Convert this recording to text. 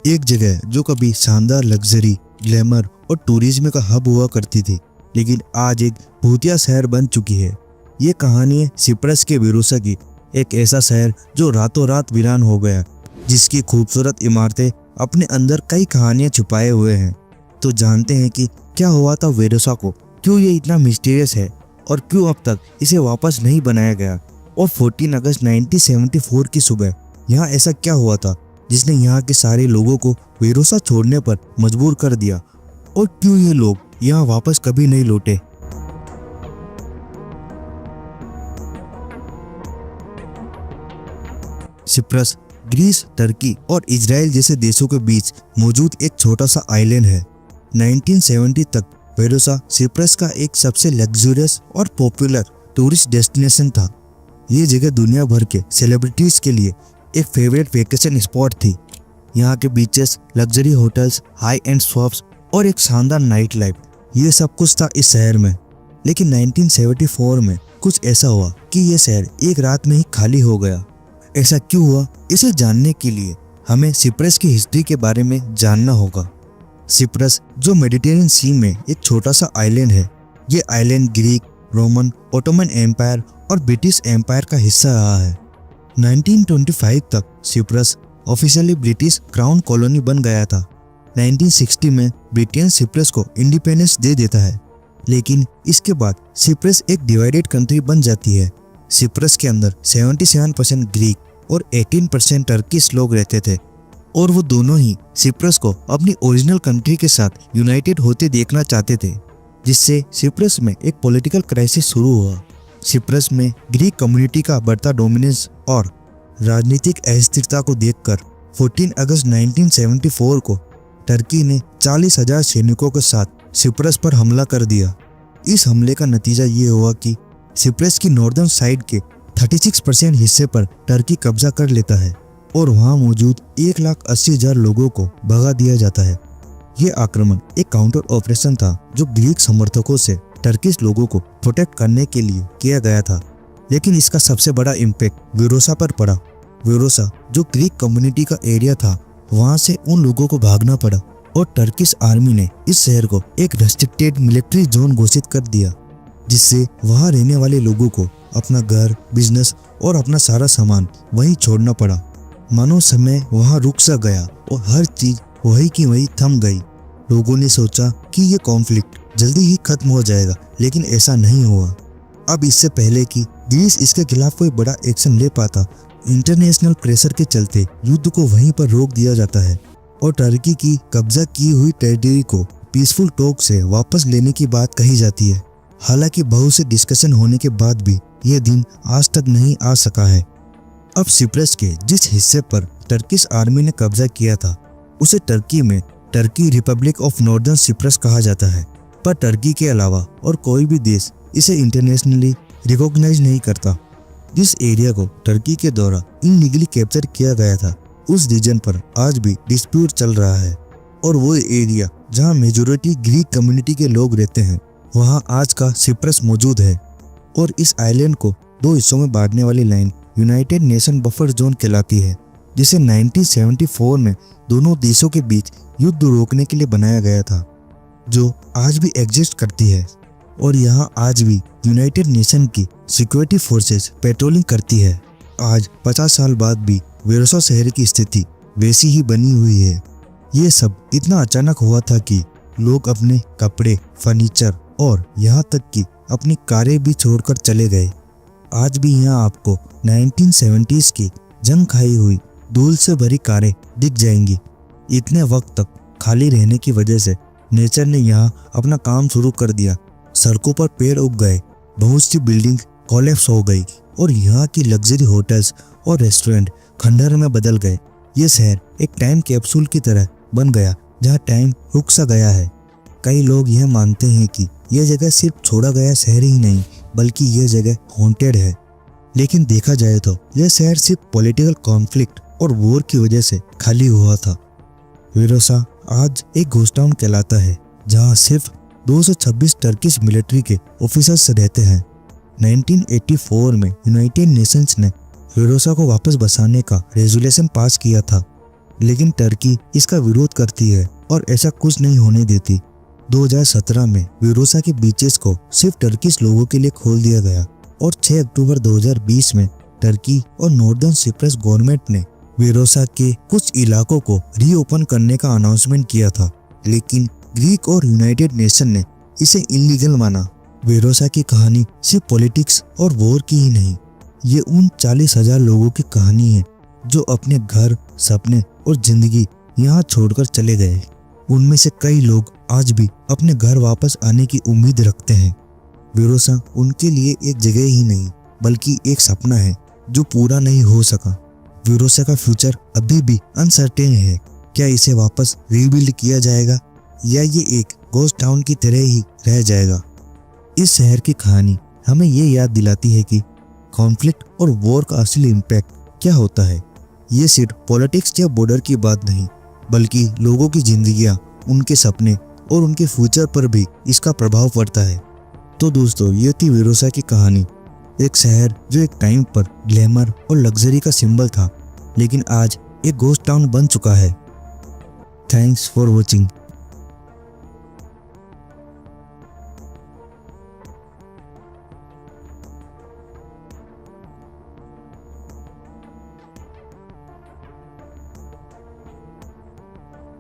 एक जगह जो कभी शानदार लग्जरी, ग्लैमर और टूरिज्म का हब हुआ करती थी, लेकिन आज एक भूतिया शहर बन चुकी है। ये कहानी है सिप्रस के विरोसा की, एक ऐसा शहर जो रातों रात वीरान हो गया, जिसकी खूबसूरत इमारतें अपने अंदर कई कहानियां छुपाए हुए हैं। तो जानते हैं कि क्या हुआ था विरोसा को, क्यों ये इतना मिस्टीरियस है और क्यों अब तक इसे वापस नहीं बनाया गया। और 14 अगस्त 1974 की सुबह यहाँ ऐसा क्या हुआ था जिसने यहाँ के सारे लोगों को विरोसा छोड़ने पर मजबूर कर दिया, और क्यों ये लोग यहाँ वापस कभी नहीं लौटे। सिप्रस ग्रीस, टर्की और इजराइल जैसे देशों के बीच मौजूद एक छोटा सा आइलैंड है। 1970 तक विरोसा सिप्रस का एक सबसे लग्जरियस और पॉपुलर टूरिस्ट डेस्टिनेशन था। ये जगह दुनिया भर के सेलिब्रिटीज के लिए एक फेवरेट वेकेशन स्पॉट थी। यहाँ के beaches, luxury hotels, high and shops और एक शानदार नाइट लाइफ, ये सब कुछ था इस शहर में। लेकिन 1974 में कुछ ऐसा हुआ कि ये शहर एक रात में ही खाली हो गया। ऐसा क्यों हुआ, इसे जानने के लिए हमें सिप्रस की हिस्ट्री के बारे में जानना होगा। सिप्रस जो मेडिटेरियन सी में एक छोटा सा आइलैंड है, ये island Greek, Roman, Ottoman empire और ब्रिटिश एम्पायर का हिस्सा रहा है। 1925 तक Cyprus officially British crown colony बन गया था। 1960 में ब्रिटेन सिप्रस को इंडिपेंडेंस दे देता है, लेकिन इसके बाद सिप्रस एक डिवाइडेड कंट्री बन जाती है। सिप्रस के अंदर 77% ग्रीक और 18% टर्किश लोग रहते थे, और वो दोनों ही सिप्रस को अपनी ओरिजिनल कंट्री के साथ यूनाइटेड होते देखना चाहते थे, जिससे सिप्रस में एक पॉलिटिकल क्राइसिस शुरू हुआ। सिप्रस में ग्रीक कम्युनिटी का बढ़ता डोमिनेंस और राजनीतिक अस्थिरता को देखकर 14 अगस्त 1974 को टर्की ने 40,000 सैनिकों के साथ सिप्रस पर हमला कर दिया। इस हमले का नतीजा ये हुआ कि सिप्रस की नॉर्दर्न साइड के 36% हिस्से पर टर्की कब्जा कर लेता है और वहां मौजूद 1,80,000 लोगों को भगा दिया जाता है। ये आक्रमण एक काउंटर ऑपरेशन था जो ग्रीक समर्थकों से टर्किश लोगों को प्रोटेक्ट करने के लिए किया गया था, लेकिन इसका सबसे बड़ा इम्पैक्ट विरोसा पर पड़ा। विरोसा जो ग्रीक कम्युनिटी का एरिया था, वहां से उन लोगों को भागना पड़ा और टर्किश आर्मी ने इस शहर को एक रेस्ट्रिक्टेड मिलिट्री जोन घोषित कर दिया, जिससे वहां रहने वाले लोगों को अपना घर, बिजनेस और अपना सारा सामान वहीं छोड़ना पड़ा। मानो समय वहां रुक सा गया और हर चीज वही की वही थम गई। लोगों ने सोचा कि ये कॉन्फ्लिक्ट जल्दी ही खत्म हो जाएगा, लेकिन ऐसा नहीं हुआ। अब इससे पहले कि ग्रीस इसके खिलाफ कोई बड़ा एक्शन ले पाता, इंटरनेशनल प्रेशर के चलते युद्ध को वहीं पर रोक दिया जाता है और टर्की की कब्जा की हुई टेरिटरी को पीसफुल टॉक से वापस लेने की बात कही जाती है। हालांकि बहुत से डिस्कशन होने के बाद भी यह दिन आज तक नहीं आ सका है। अब सिप्रस के जिस हिस्से पर टर्किश आर्मी ने कब्जा किया था, उसे टर्की में Turkey Republic of northern Cyprus कहा जाता है, पर टर्की के अलावा और कोई भी देश इसे इंटरनेशनली रिकॉग्नाइज नहीं करता। जिस एरिया को टर्की के द्वारा इनलीगली कैप्चर किया गया था, उस रीजन पर आज भी डिस्प्यूट चल रहा है, और वो एरिया जहां मेजॉरिटी ग्रीक कम्युनिटी के लोग रहते हैं, वहां आज का सिप्रस मौजूद है। और इस आइलैंड को दो हिस्सों में बांटने वाली line United nation buffer zone कहलाती है, जिसे 1974 में दोनों देशों के बीच युद्ध रोकने के लिए बनाया गया था, जो आज भी एग्जिस्ट करती है। और यहाँ आज भी यूनाइटेड नेशन की सिक्योरिटी फोर्सेस पेट्रोलिंग करती है। आज 50 साल बाद भी विरोसा शहर की स्थिति वैसी ही बनी हुई है। ये सब इतना अचानक हुआ था कि लोग अपने कपड़े, फर्नीचर और यहाँ तक कि अपनी कारें भी छोड़कर चले गए। आज भी यहाँ आपको 1970s की जंग खाई हुई धूल से भरी कारें दिख जाएंगी। इतने वक्त तक खाली रहने की वजह से नेचर ने यहाँ अपना काम शुरू कर दिया। सड़कों पर पेड़ उग गए, बहुत सी बिल्डिंग कोलैप्स हो गई और यहाँ की लग्जरी होटल्स और रेस्टोरेंट खंडहर में बदल गए। ये शहर एक टाइम कैप्सूल की तरह बन गया, जहाँ टाइम रुक सा गया है। कई लोग यह मानते हैं कि यह जगह सिर्फ छोड़ा गया शहर ही नहीं, बल्कि यह जगह हॉन्टेड है। लेकिन देखा जाए तो यह शहर सिर्फ पॉलिटिकल कॉन्फ्लिक्ट और वॉर की वजह से खाली हुआ था। विरोसा आज एक घोस्ट टाउन कहलाता है, जहाँ सिर्फ 226 टर्किश मिलिट्री के ऑफिसर्स रहते हैं। 1984 में यूनाइटेड नेशंस ने विरोसा को वापस बसाने का रेजोल्यूशन पास किया था। लेकिन टर्की इसका विरोध करती है और ऐसा कुछ नहीं होने देती। 2017 में वेरोसा के बीचेस को सिर्फ टर्किश लोगों के लिए खोल दिया गया और 6 अक्टूबर 2020 में टर्की और नॉर्दर्न सिप्रस गवर्नमेंट ने वेरोसा के कुछ इलाकों को रीओपन करने का अनाउंसमेंट किया था, लेकिन ग्रीक और यूनाइटेड नेशन ने इसे इलीगल माना। वेरोसा की कहानी सिर्फ पॉलिटिक्स और वॉर की ही नहीं, ये उन 40,000 लोगों की कहानी है जो अपने घर, सपने और जिंदगी यहाँ छोड़कर चले गए। उनमें से कई लोग आज भी अपने घर वापस आने की उम्मीद रखते हैं। वेरोसा उनके लिए एक जगह ही नहीं बल्कि एक सपना है जो पूरा नहीं हो सका। वेरोसा का फ्यूचर अभी भी अनसर्टेन है। क्या इसे वापस रीबिल्ड किया जाएगा या ये एक गोस्ट टाउन की तरह ही रह जाएगा? इस शहर की कहानी हमें ये याद दिलाती है कि कॉन्फ्लिक्ट और वॉर का असली इम्पैक्ट क्या होता है। ये सिर्फ पॉलिटिक्स या बॉर्डर की बात नहीं, बल्कि लोगों की जिंदगियां, उनके सपने और उनके फ्यूचर पर भी इसका प्रभाव पड़ता है। तो दोस्तों, ये थी वेरोसा की कहानी। एक शहर जो एक टाइम पर ग्लैमर और लग्जरी का सिंबल था, लेकिन आज एक गोस्ट टाउन बन चुका है। Thanks for watching.